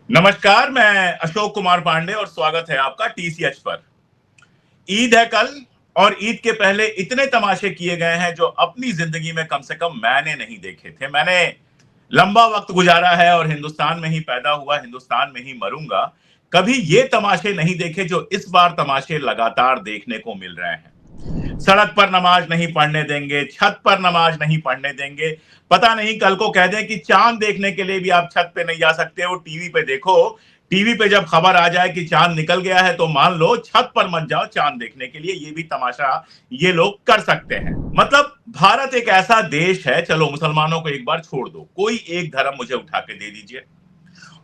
नमस्कार, मैं अशोक कुमार पांडे और स्वागत है आपका टीसीएच पर। ईद है कल और ईद के पहले इतने तमाशे किए गए हैं जो अपनी जिंदगी में कम से कम मैंने नहीं देखे थे। मैंने लंबा वक्त गुजारा है और हिंदुस्तान में ही पैदा हुआ, हिंदुस्तान में ही मरूंगा। कभी ये तमाशे नहीं देखे जो इस बार तमाशे लगातार देखने को मिल रहे हैं। सड़क पर नमाज नहीं पढ़ने देंगे, छत पर नमाज नहीं पढ़ने देंगे। पता नहीं कल को कह दें कि चांद देखने के लिए भी आप छत पे नहीं जा सकते हो, टीवी पे देखो। टीवी पे जब खबर आ जाए कि चांद निकल गया है तो मान लो छत पर मत जाओ चांद देखने के लिए। ये भी तमाशा ये लोग कर सकते हैं। मतलब भारत एक ऐसा देश है, चलो मुसलमानों को एक बार छोड़ दो, कोई एक धर्म मुझे उठा के दे दीजिए।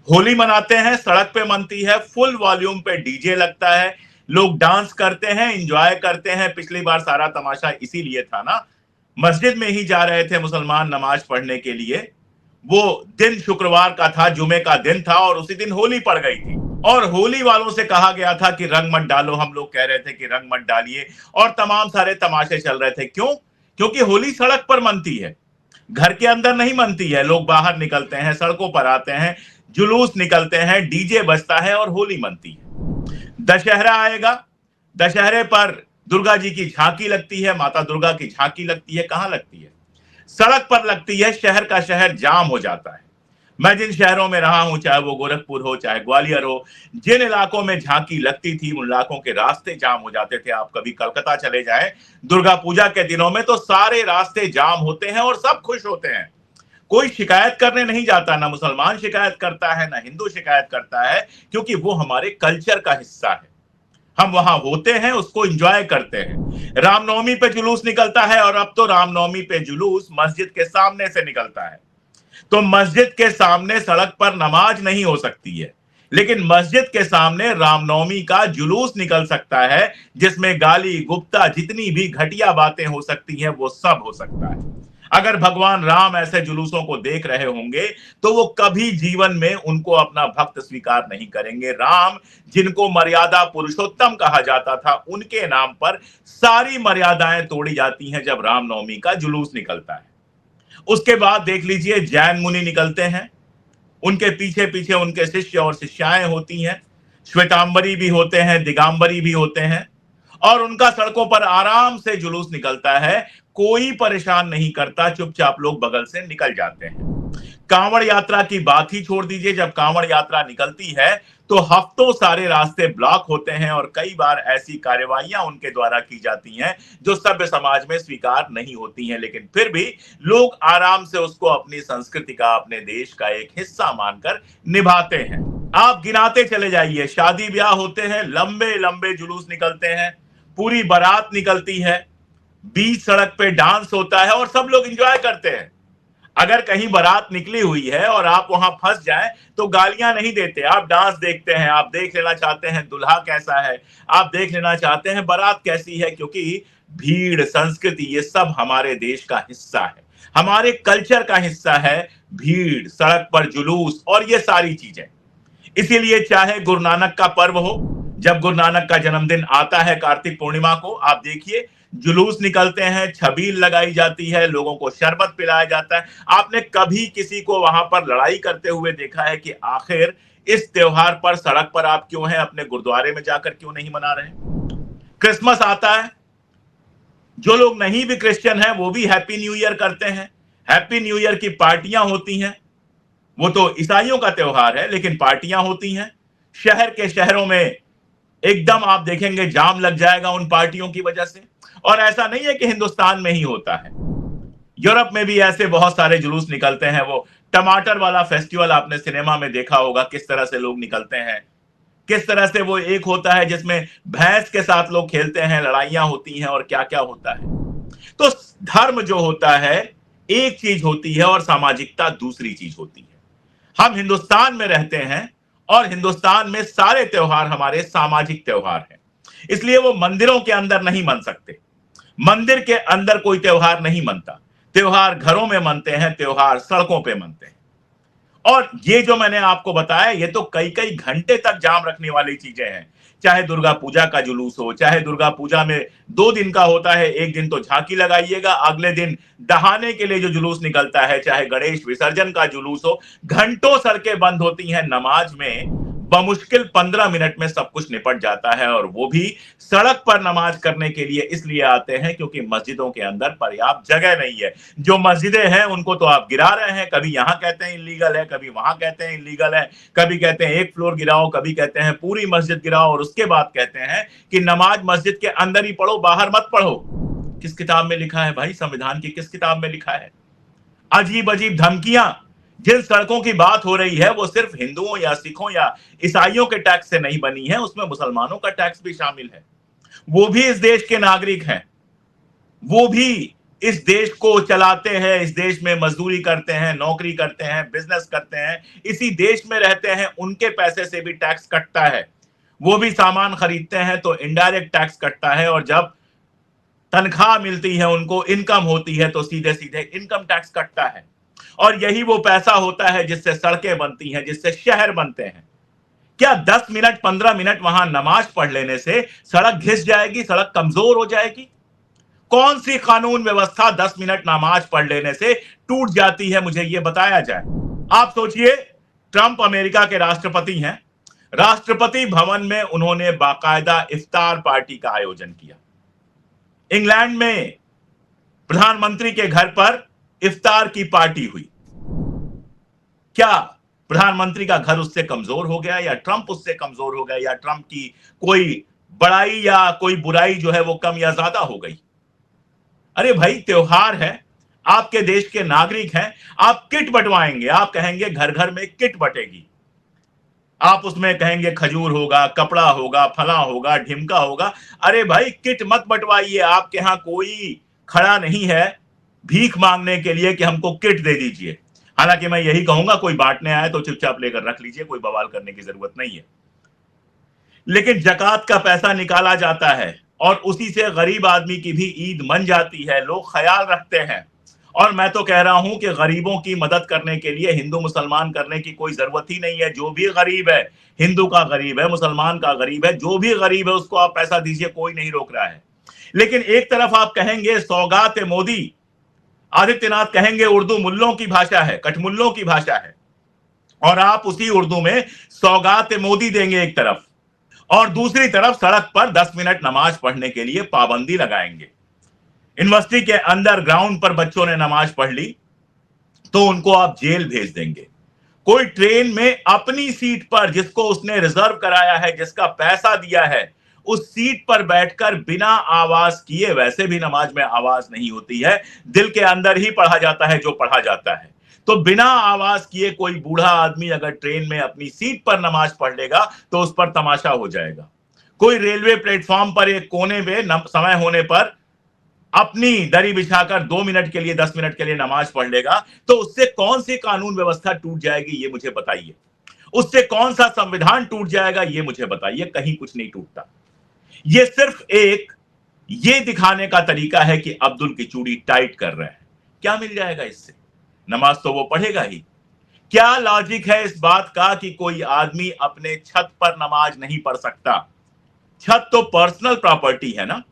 होली मनाते हैं, सड़क पे मनती है, फुल वॉल्यूम पे डीजे लगता है, लोग डांस करते हैं, एंजॉय करते हैं। पिछली बार सारा तमाशा इसीलिए था ना, मस्जिद में ही जा रहे थे मुसलमान नमाज पढ़ने के लिए। वो दिन शुक्रवार का था, जुमे का दिन था और उसी दिन होली पड़ गई थी। और होली वालों से कहा गया था कि रंग मत डालो, हम लोग कह रहे थे कि रंग मत डालिए और तमाम सारे तमाशे चल रहे थे। क्यों? क्योंकि होली सड़क पर मनती है, घर के अंदर नहीं मनती है। लोग बाहर निकलते हैं, सड़कों पर आते हैं, जुलूस निकलते हैं, डीजे बजता है और होली मनती है। दशहरा आएगा, दशहरे पर दुर्गा जी की झांकी लगती है, माता दुर्गा की झांकी लगती है। कहां लगती है? सड़क पर लगती है। शहर का शहर जाम हो जाता है। मैं जिन शहरों में रहा हूं, चाहे वो गोरखपुर हो चाहे ग्वालियर हो, जिन इलाकों में झांकी लगती थी उन इलाकों के रास्ते जाम हो जाते थे। आप कभी कलकत्ता चले जाएं दुर्गा पूजा के दिनों में तो सारे रास्ते जाम होते हैं और सब खुश होते हैं। कोई शिकायत करने नहीं जाता, ना मुसलमान शिकायत करता है ना हिंदू शिकायत करता है, क्योंकि वो हमारे कल्चर का हिस्सा है। हम वहां होते हैं, उसको एंजॉय करते हैं। रामनवमी पे जुलूस निकलता है और अब तो रामनवमी पे जुलूस मस्जिद के सामने से निकलता है। तो मस्जिद के सामने सड़क पर नमाज नहीं हो सकती है, लेकिन मस्जिद के सामने रामनवमी का जुलूस निकल सकता है, जिसमें गाली गुप्ता जितनी भी घटिया बातें हो सकती हैं वो सब हो सकता है। अगर भगवान राम ऐसे जुलूसों को देख रहे होंगे तो वो कभी जीवन में उनको अपना भक्त स्वीकार नहीं करेंगे। राम, जिनको मर्यादा पुरुषोत्तम कहा जाता था, उनके नाम पर सारी मर्यादाएं तोड़ी जाती हैं जब रामनवमी का जुलूस निकलता है। उसके बाद देख लीजिए, जैन मुनि निकलते हैं, उनके पीछे पीछे उनके शिष्य और शिष्याएं होती हैं। श्वेतांबरी भी होते हैं, दिगंबरी भी होते हैं और उनका सड़कों पर आराम से जुलूस निकलता है। कोई परेशान नहीं करता, चुपचाप लोग बगल से निकल जाते हैं। कांवड़ यात्रा की बात ही छोड़ दीजिए। जब कांवड़ यात्रा निकलती है तो हफ्तों सारे रास्ते ब्लॉक होते हैं और कई बार ऐसी कार्यवाहियां उनके द्वारा की जाती हैं जो सभ्य समाज में स्वीकार नहीं होती हैं, लेकिन फिर भी लोग आराम से उसको अपनी संस्कृति का, अपने देश का एक हिस्सा मानकर निभाते हैं। आप गिनाते चले जाइए, शादी ब्याह होते हैं, लंबे लंबे जुलूस निकलते हैं, पूरी बारात निकलती है, बीच सड़क पे डांस होता है और सब लोग एंजॉय करते हैं। अगर कहीं बारात निकली हुई है और आप वहां फंस जाएं तो गालियां नहीं देते, आप डांस देखते हैं। आप देख लेना चाहते हैं दुल्हा कैसा है, आप देख लेना चाहते हैं बारात कैसी है, क्योंकि भीड़, संस्कृति, ये सब हमारे देश का हिस्सा है, हमारे कल्चर का हिस्सा है। भीड़, सड़क पर जुलूस और ये सारी चीजें। इसीलिए चाहे गुरु नानक का पर्व हो, जब गुरु नानक का जन्मदिन आता है कार्तिक पूर्णिमा को, आप देखिए जुलूस निकलते हैं, छबील लगाई जाती है, लोगों को शरबत पिलाया जाता है। आपने कभी किसी को वहां पर लड़ाई करते हुए देखा है कि आखिर इस त्योहार पर सड़क पर आप क्यों हैं, अपने गुरुद्वारे में जाकर क्यों नहीं मना रहे? क्रिसमस आता है, जो लोग नहीं भी क्रिश्चियन हैं वो भी हैप्पी न्यू ईयर करते हैं। हैप्पी न्यू ईयर की पार्टियां होती हैं। वो तो ईसाइयों का त्योहार है, लेकिन पार्टियां होती हैं। शहर के शहरों में एकदम आप देखेंगे जाम लग जाएगा उन पार्टियों की वजह से। और ऐसा नहीं है कि हिंदुस्तान में ही होता है, यूरोप में भी ऐसे बहुत सारे जुलूस निकलते हैं। वो टमाटर वाला फेस्टिवल आपने सिनेमा में देखा होगा, किस तरह से लोग निकलते हैं, किस तरह से वो एक होता है जिसमें भैंस के साथ लोग खेलते हैं, लड़ाइयां होती हैं और क्या क्या होता है। तो धर्म जो होता है एक चीज होती है और सामाजिकता दूसरी चीज होती है। हम हिंदुस्तान में रहते हैं और हिंदुस्तान में सारे त्योहार हमारे सामाजिक त्योहार हैं, इसलिए वो मंदिरों के अंदर नहीं मन सकते। मंदिर के अंदर कोई त्योहार नहीं मनता, त्योहार घरों में मनते हैं, त्योहार सड़कों पे मनते हैं। और ये जो मैंने आपको बताया, ये तो कई कई घंटे तक जाम रखने वाली चीजें हैं। चाहे दुर्गा पूजा का जुलूस हो, चाहे दुर्गा पूजा में 2 दिन का होता है, एक दिन तो झांकी लगाइएगा, अगले दिन दहाने के लिए जो जुलूस निकलता है, चाहे गणेश विसर्जन का जुलूस हो, घंटों सड़कें बंद होती हैं। नमाज में बमुश्किल 15 मिनट में सब कुछ निपट जाता है, और वो भी सड़क पर नमाज करने के लिए इसलिए आते हैं क्योंकि मस्जिदों के अंदर पर्याप्त जगह नहीं है। जो मस्जिदें हैं उनको तो आप गिरा रहे हैं, कभी यहां कहते हैं इलीगल है, कभी वहां कहते हैं इलीगल है, कभी कहते हैं एक फ्लोर गिराओ, कभी कहते हैं पूरी मस्जिद गिराओ, और उसके बाद कहते हैं कि नमाज मस्जिद के अंदर ही पढ़ो, बाहर मत पढ़ो। किस किताब में लिखा है भाई? संविधान की किस किताब में लिखा है? अजीब अजीब धमकियां। जिन सड़कों की बात हो रही है वो सिर्फ हिंदुओं या सिखों या ईसाइयों के टैक्स से नहीं बनी है, उसमें मुसलमानों का टैक्स भी शामिल है। वो भी इस देश के नागरिक हैं, वो भी इस देश को चलाते हैं, इस देश में मजदूरी करते हैं, नौकरी करते हैं, बिजनेस करते हैं, इसी देश में रहते हैं, उनके पैसे से भी टैक्स कटता है। वो भी सामान खरीदते हैं तो इनडायरेक्ट टैक्स कटता है, और जब तनख्वाह मिलती है, उनको इनकम होती है, तो सीधे सीधे इनकम टैक्स कटता है। और यही वो पैसा होता है जिससे सड़कें बनती हैं, जिससे शहर बनते हैं। क्या 10 मिनट 15 मिनट वहां नमाज पढ़ लेने से सड़क घिस जाएगी, सड़क कमजोर हो जाएगी? कौन सी कानून व्यवस्था 10 मिनट नमाज पढ़ लेने से टूट जाती है, मुझे यह बताया जाए। आप सोचिए, ट्रंप अमेरिका के राष्ट्रपति हैं, राष्ट्रपति भवन में उन्होंने बाकायदा इफ्तार पार्टी का आयोजन किया। इंग्लैंड में प्रधानमंत्री के घर पर इफ्तार की पार्टी हुई। क्या प्रधानमंत्री का घर उससे कमजोर हो गया, या ट्रंप उससे कमजोर हो गया, या ट्रंप की कोई बड़ाई या कोई बुराई जो है वो कम या ज्यादा हो गई? अरे भाई, त्योहार है, आपके देश के नागरिक हैं, आप किट बंटवाएंगे, आप कहेंगे घर घर में किट बटेगी, आप उसमें कहेंगे खजूर होगा, कपड़ा होगा, फला होगा, ढिमका होगा। अरे भाई, किट मत बंटवाइए। आपके यहां कोई खड़ा नहीं है भीख मांगने के लिए कि हमको किट दे दीजिए। हालांकि मैं यही कहूंगा, कोई बांटने आए तो चुपचाप लेकर रख लीजिए, कोई बवाल करने की जरूरत नहीं है। लेकिन जकात का पैसा निकाला जाता है, और उसी से गरीब आदमी की भी ईद बन जाती है, लोग ख्याल रखते हैं। और मैं तो कह रहा हूं कि गरीबों की मदद करने के लिए हिंदू मुसलमान करने की कोई जरूरत ही नहीं है। जो भी गरीब है, हिंदू का गरीब है, मुसलमान का गरीब है, जो भी गरीब है उसको आप पैसा दीजिए, कोई नहीं रोक रहा है। लेकिन एक तरफ आप कहेंगे सौगात मोदी, आदित्यनाथ कहेंगे उर्दू मुल्लों की भाषा है, कठमुल्लों की भाषा है, और आप उसी उर्दू में सौगात मोदी देंगे एक तरफ, और दूसरी तरफ सड़क पर 10 मिनट नमाज पढ़ने के लिए पाबंदी लगाएंगे। यूनिवर्सिटी के अंदर ग्राउंड पर बच्चों ने नमाज पढ़ ली तो उनको आप जेल भेज देंगे। कोई ट्रेन में अपनी सीट पर, जिसको उसने रिजर्व कराया है, जिसका पैसा दिया है, उस सीट पर बैठकर बिना आवाज किए, वैसे भी नमाज में आवाज नहीं होती है, दिल के अंदर ही पढ़ा जाता है जो पढ़ा जाता है, तो बिना आवाज किए कोई बूढ़ा आदमी अगर ट्रेन में अपनी सीट पर नमाज पढ़ लेगा तो उस पर तमाशा हो जाएगा। कोई रेलवे प्लेटफॉर्म पर एक कोने में समय होने पर अपनी दरी बिछाकर 2 मिनट के लिए, 10 मिनट के लिए नमाज पढ़ लेगा, तो उससे कौन सी कानून व्यवस्था टूट जाएगी, ये मुझे बताइए। उससे कौन सा संविधान टूट जाएगा, ये मुझे बताइए। कहीं कुछ नहीं टूटता। ये सिर्फ एक ये दिखाने का तरीका है कि अब्दुल की चूड़ी टाइट कर रहे हैं। क्या मिल जाएगा इससे? नमाज तो वो पढ़ेगा ही। क्या लॉजिक है इस बात का कि कोई आदमी अपने छत पर नमाज नहीं पढ़ सकता? छत तो पर्सनल प्रॉपर्टी है ना।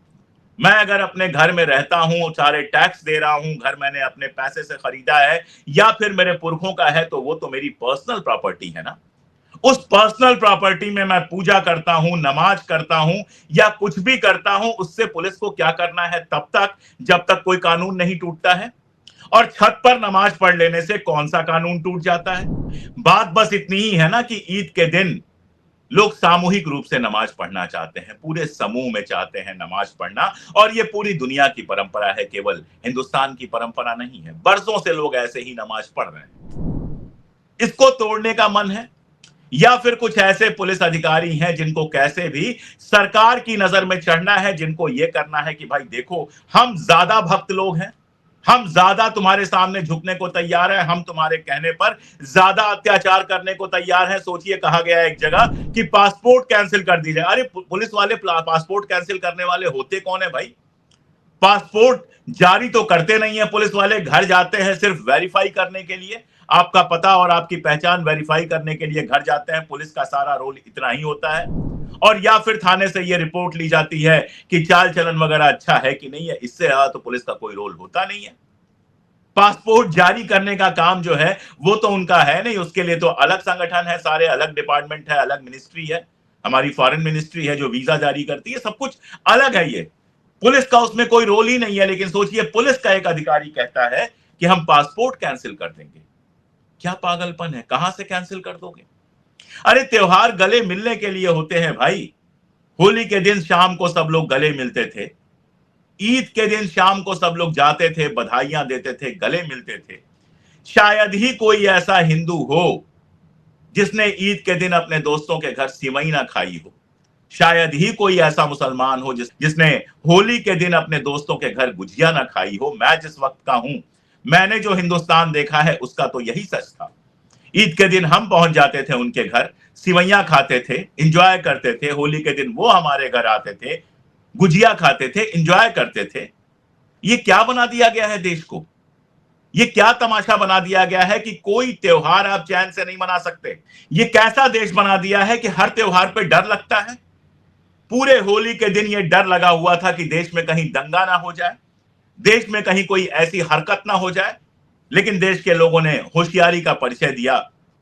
मैं अगर अपने घर में रहता हूं, सारे टैक्स दे रहा हूं, घर मैंने अपने पैसे से खरीदा है या फिर मेरे पुरखों का है, तो वो तो मेरी पर्सनल प्रॉपर्टी है ना। उस पर्सनल प्रॉपर्टी में मैं पूजा करता हूं, नमाज करता हूं या कुछ भी करता हूं, उससे पुलिस को क्या करना है तब तक जब तक कोई कानून नहीं टूटता है। और छत पर नमाज पढ़ लेने से कौन सा कानून टूट जाता है? बात बस इतनी ही है ना कि ईद के दिन लोग सामूहिक रूप से नमाज पढ़ना चाहते हैं, पूरे समूह में चाहते हैं नमाज पढ़ना, और ये पूरी दुनिया की परंपरा है, केवल हिंदुस्तान की परंपरा नहीं है। बरसों से लोग ऐसे ही नमाज पढ़ रहे हैं। इसको तोड़ने का मन है, या फिर कुछ ऐसे पुलिस अधिकारी हैं जिनको कैसे भी सरकार की नजर में चढ़ना है, जिनको ये करना है कि भाई देखो, हम ज्यादा भक्त लोग हैं, हम ज्यादा तुम्हारे सामने झुकने को तैयार हैं, हम तुम्हारे कहने पर ज्यादा अत्याचार करने को तैयार हैं। सोचिए, कहा गया एक जगह कि पासपोर्ट कैंसिल कर दी जाए। अरे पुलिस वाले पासपोर्ट कैंसिल करने वाले होते कौन है भाई? पासपोर्ट जारी तो करते नहीं है पुलिस वाले, घर जाते हैं सिर्फ वेरीफाई करने के लिए। आपका पता और आपकी पहचान वेरीफाई करने के लिए घर जाते हैं, पुलिस का सारा रोल इतना ही होता है। और या फिर थाने से ये रिपोर्ट ली जाती है कि चाल चलन वगैरह अच्छा है कि नहीं है, इससे ज्यादा तो पुलिस का कोई रोल होता नहीं है। पासपोर्ट जारी करने का काम जो है वो तो उनका है नहीं, उसके लिए तो अलग संगठन है, सारे अलग डिपार्टमेंट है, अलग मिनिस्ट्री है, हमारी फॉरेन मिनिस्ट्री है जो वीजा जारी करती है, सब कुछ अलग है। ये पुलिस का उसमें कोई रोल ही नहीं है। लेकिन सोचिए, पुलिस का एक अधिकारी कहता है कि हम पासपोर्ट कैंसिल कर देंगे। क्या पागलपन है, कहां से कैंसिल कर दोगे? अरे त्योहार गले मिलने के लिए होते हैं भाई। होली के दिन शाम को सब लोग गले मिलते थे, ईद के दिन शाम को सब लोग जाते थे, बधाइयां देते थे, गले मिलते थे। शायद ही कोई ऐसा हिंदू हो जिसने ईद के दिन अपने दोस्तों के घर सिवई ना खाई हो। शायद ही कोई ऐसा मुसलमान हो जिसने होली के दिन अपने दोस्तों के घर गुजिया ना खाई हो। मैं जिस वक्त का हूं, मैंने जो हिंदुस्तान देखा है उसका तो यही सच था। ईद के दिन हम पहुंच जाते थे उनके घर, सिवैयां खाते थे, इंजॉय करते थे। होली के दिन वो हमारे घर आते थे, गुजिया खाते थे, इंजॉय करते थे। ये क्या बना दिया गया है देश को? ये क्या तमाशा बना दिया गया है कि कोई त्योहार आप चैन से नहीं मना सकते? ये कैसा देश बना दिया है कि हर त्योहार पे डर लगता है? पूरे होली के दिन ये डर लगा हुआ था कि देश में कहीं दंगा ना हो जाए, देश में कहीं कोई ऐसी हरकत ना हो जाए। लेकिन देश के लोगों ने होशियारी का परिचय दिया,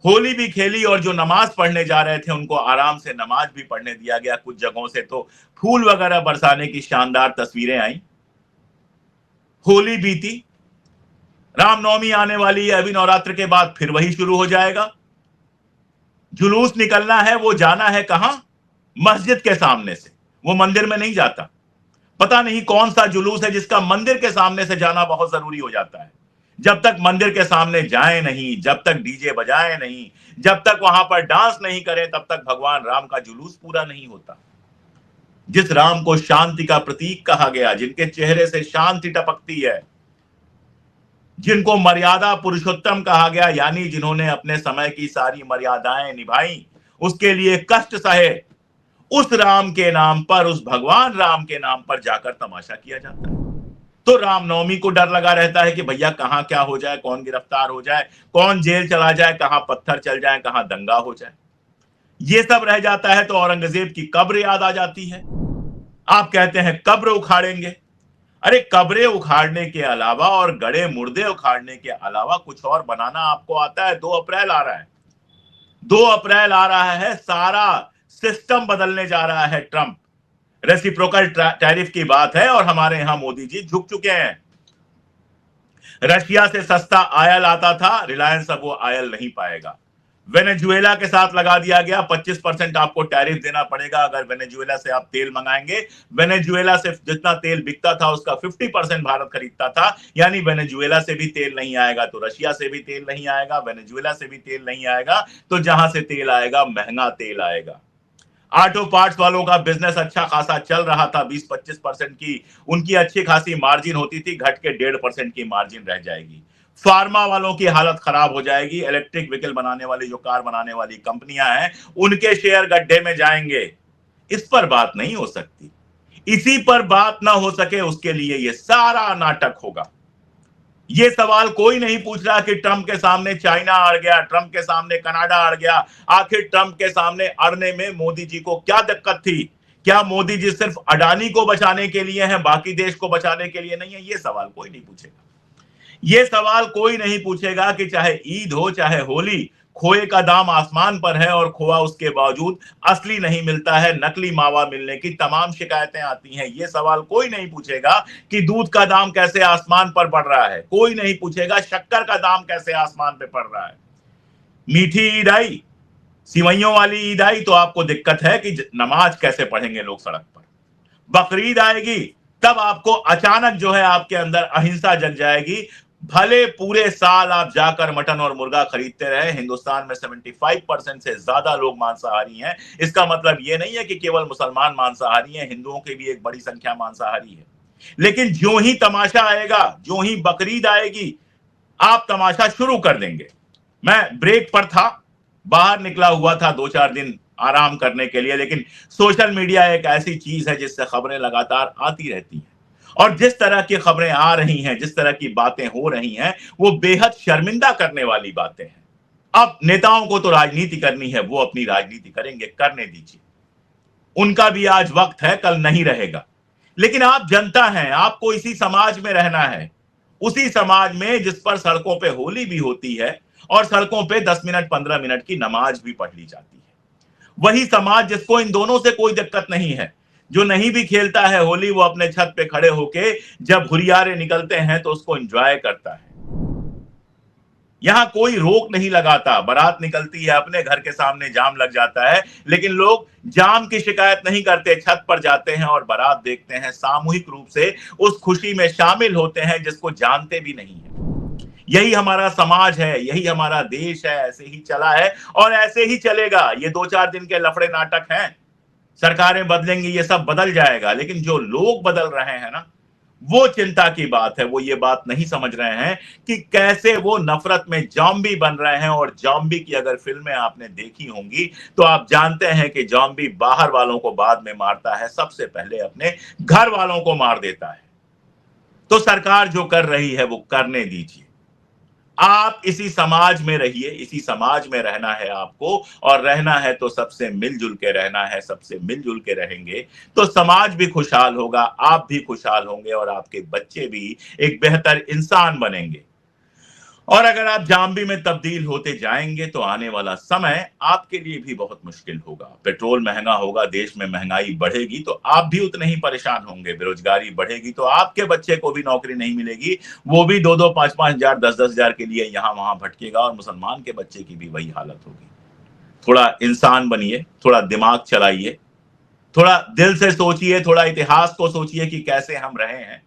होली भी खेली और जो नमाज पढ़ने जा रहे थे उनको आराम से नमाज भी पढ़ने दिया गया। कुछ जगहों से तो फूल वगैरह बरसाने की शानदार तस्वीरें आई। होली बीती, रामनवमी आने वाली है, अभी नवरात्र के बाद फिर वही शुरू हो जाएगा। जुलूस निकलना है, वो जाना है कहां? मस्जिद के सामने से, वो मंदिर में नहीं जाता। पता नहीं कौन सा जुलूस है जिसका मंदिर के सामने से जाना बहुत जरूरी हो जाता है। जब तक मंदिर के सामने जाए नहीं, जब तक डीजे बजाए नहीं, जब तक वहां पर डांस नहीं करें, तब तक भगवान राम का जुलूस पूरा नहीं होता। जिस राम को शांति का प्रतीक कहा गया, जिनके चेहरे से शांति टपकती है, जिनको मर्यादा पुरुषोत्तम कहा गया, यानी जिन्होंने अपने समय की सारी मर्यादाएं निभाई, उसके लिए कष्ट सहे, उस राम के नाम पर, उस भगवान राम के नाम पर जाकर तमाशा किया जाता है। तो रामनवमी को डर लगा रहता है कि भैया कहां क्या हो जाए, कौन गिरफ्तार हो जाए, कौन जेल चला जाए, कहां पत्थर चल जाए, कहां दंगा हो जाए। ये सब रह जाता है तो औरंगजेब की कब्र याद आ जाती है। आप कहते हैं कब्र उखाड़ेंगे। अरे कब्रें उखाड़ने के अलावा और गड़े मुर्दे उखाड़ने के अलावा कुछ और बनाना आपको आता है? 2 अप्रैल आ रहा है, 2 अप्रैल आ रहा है, सारा सिस्टम बदलने जा रहा है। ट्रंप, रेसिप्रोकल टैरिफ की बात है और हमारे यहां मोदी जी झुक चुके हैं। रशिया से सस्ता आयल आता था, रिलायंस अब वो आयल नहीं पाएगा। वेनेजुएला के साथ लगा दिया गया 25% आपको टैरिफ देना पड़ेगा अगर वेनेजुएला से आप तेल मंगाएंगे। वेनेजुएला से जितना तेल बिकता था उसका 50% भारत खरीदता था, यानी वेनेजुएला से भी तेल नहीं आएगा तो रशिया से भी तेल नहीं आएगा, वेनेजुएला से भी तेल नहीं आएगा तो जहां से तेल आएगा महंगा तेल आएगा। ऑटो पार्ट्स वालों का बिजनेस अच्छा खासा चल रहा था, 20-25% की उनकी अच्छी खासी मार्जिन होती थी, घट के 1.5% की मार्जिन रह जाएगी। फार्मा वालों की हालत खराब हो जाएगी, इलेक्ट्रिक व्हीकल बनाने वाली जो कार बनाने वाली कंपनियां हैं उनके शेयर गड्ढे में जाएंगे। इस पर बात नहीं हो सकती। इसी पर बात ना हो सके उसके लिए ये सारा नाटक होगा। ये सवाल कोई नहीं पूछ रहा कि ट्रंप के सामने चाइना अड़ गया, ट्रंप के सामने कनाडा अड़ गया। आखिर ट्रंप के सामने अड़ने में मोदी जी को क्या दिक्कत थी? क्या मोदी जी सिर्फ अडानी को बचाने के लिए हैं, बाकी देश को बचाने के लिए नहीं है? ये सवाल कोई नहीं पूछेगा। ये सवाल कोई नहीं पूछेगा कि चाहे ईद हो चाहे होली, खोए का दाम आसमान पर है और खोआ उसके बावजूद असली नहीं मिलता है, नकली मावा मिलने की तमाम शिकायतें आती हैं। ये सवाल कोई नहीं पूछेगा कि दूध का दाम कैसे आसमान पर बढ़ रहा है, कोई नहीं पूछेगा शक्कर का दाम कैसे आसमान पे बढ़ रहा है। मीठी ईद आई, सिवैयों वाली ईद आई तो आपको दिक्कत है कि नमाज कैसे पढ़ेंगे लोग सड़क पर। बकरीद आएगी तब आपको अचानक जो है आपके अंदर अहिंसा जग जाएगी। भले पूरे साल आप जाकर मटन और मुर्गा खरीदते रहे, हिंदुस्तान में 75% से ज्यादा लोग मांसाहारी हैं। इसका मतलब यह नहीं है कि केवल मुसलमान मांसाहारी हैं, हिंदुओं की भी एक बड़ी संख्या मांसाहारी है। लेकिन जो ही तमाशा आएगा, जो ही बकरीद आएगी, आप तमाशा शुरू कर देंगे। मैं ब्रेक पर था, बाहर निकला हुआ था 2-4 दिन आराम करने के लिए, लेकिन सोशल मीडिया एक ऐसी चीज है जिससे खबरें लगातार आती रहती हैं और जिस तरह की खबरें आ रही हैं, जिस तरह की बातें हो रही हैं, वो बेहद शर्मिंदा करने वाली बातें हैं। अब नेताओं को तो राजनीति करनी है, वो अपनी राजनीति करेंगे, करने दीजिए। उनका भी आज वक्त है, कल नहीं रहेगा। लेकिन आप जनता हैं, आपको इसी समाज में रहना है, उसी समाज में जिस पर सड़कों पे होली भी होती है और सड़कों पे 10 मिनट 15 मिनट की नमाज भी पढ़ ली जाती है। वही समाज जिसको इन दोनों से कोई दिक्कत नहीं है, जो नहीं भी खेलता है होली, वो अपने छत पे खड़े होके जब हुरियारे निकलते हैं तो उसको एंजॉय करता है। यहां कोई रोक नहीं लगाता, बारात निकलती है, अपने घर के सामने जाम लग जाता है, लेकिन लोग जाम की शिकायत नहीं करते, छत पर जाते हैं और बारात देखते हैं, सामूहिक रूप से उस खुशी में शामिल होते हैं जिसको जानते भी नहीं है। यही हमारा समाज है, यही हमारा देश है, ऐसे ही चला है और ऐसे ही चलेगा। ये 2-4 दिन के लफड़े नाटक हैं, सरकारें बदलेंगी, ये सब बदल जाएगा, लेकिन जो लोग बदल रहे हैं ना, वो चिंता की बात है। वो ये बात नहीं समझ रहे हैं कि कैसे वो नफरत में ज़ॉम्बी बन रहे हैं। और ज़ॉम्बी की अगर फ़िल्में आपने देखी होंगी, तो आप जानते हैं कि ज़ॉम्बी बाहर वालों को बाद में मारता है, सबसे पहले अपने घर वालों को मार देता है। तो सरकार जो कर रही है, वो करने दीजिए। आप इसी समाज में रहिए, इसी समाज में रहना है आपको, और रहना है तो सबसे मिलजुल के रहना है। सबसे मिलजुल के रहेंगे तो समाज भी खुशहाल होगा, आप भी खुशहाल होंगे और आपके बच्चे भी एक बेहतर इंसान बनेंगे। और अगर आप ज़ॉम्बी में तब्दील होते जाएँगे तो आने वाला समय आपके लिए भी बहुत मुश्किल होगा। पेट्रोल महँगा होगा, देश में महँगाई बढ़ेगी तो आप भी उतने ही परेशान होंगे। बेरोज़गारी बढ़ेगी तो आपके बच्चे को भी नौकरी नहीं मिलेगी। वो भी 2-2 5-5 हज़ार 10-10 हज़ार के लिए यहाँ-वहाँ भटकेगा और मुसलमान के बच्चे की भी वही हालत होगी। थोड़ा इंसान बनिए, थोड़ा दिमाग चलाइए, थोड़ा दिल से सोचिए, थोड़ा इतिहास को सोचिए कि कैसे हम रहे हैं।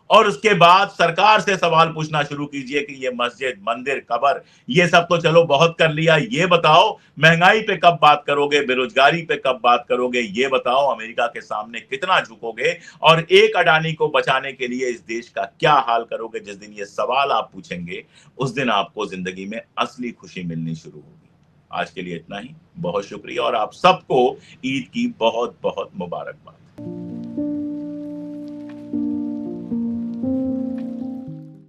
और उसके बाद सरकार से सवाल पूछना शुरू कीजिए कि ये मस्जिद, मंदिर, कब्र, ये सब तो चलो बहुत कर लिया। ये बताओ महँगाई पे कब बात करोगे, बेरोज़गारी पे कब बात करोगे? ये बताओ अमेरिका के सामने कितना झुकोगे और एक अडानी को बचाने के लिए इस देश का क्या हाल करोगे? जिस दिन ये सवाल आप पूछेंगे, उस दिन आपको ज़िंदगी में असली खुशी मिलनी शुरू होगी। आज के लिए इतना ही। बहुत शुक्रिया और आप सबको ईद की बहुत-बहुत मुबारकबाद।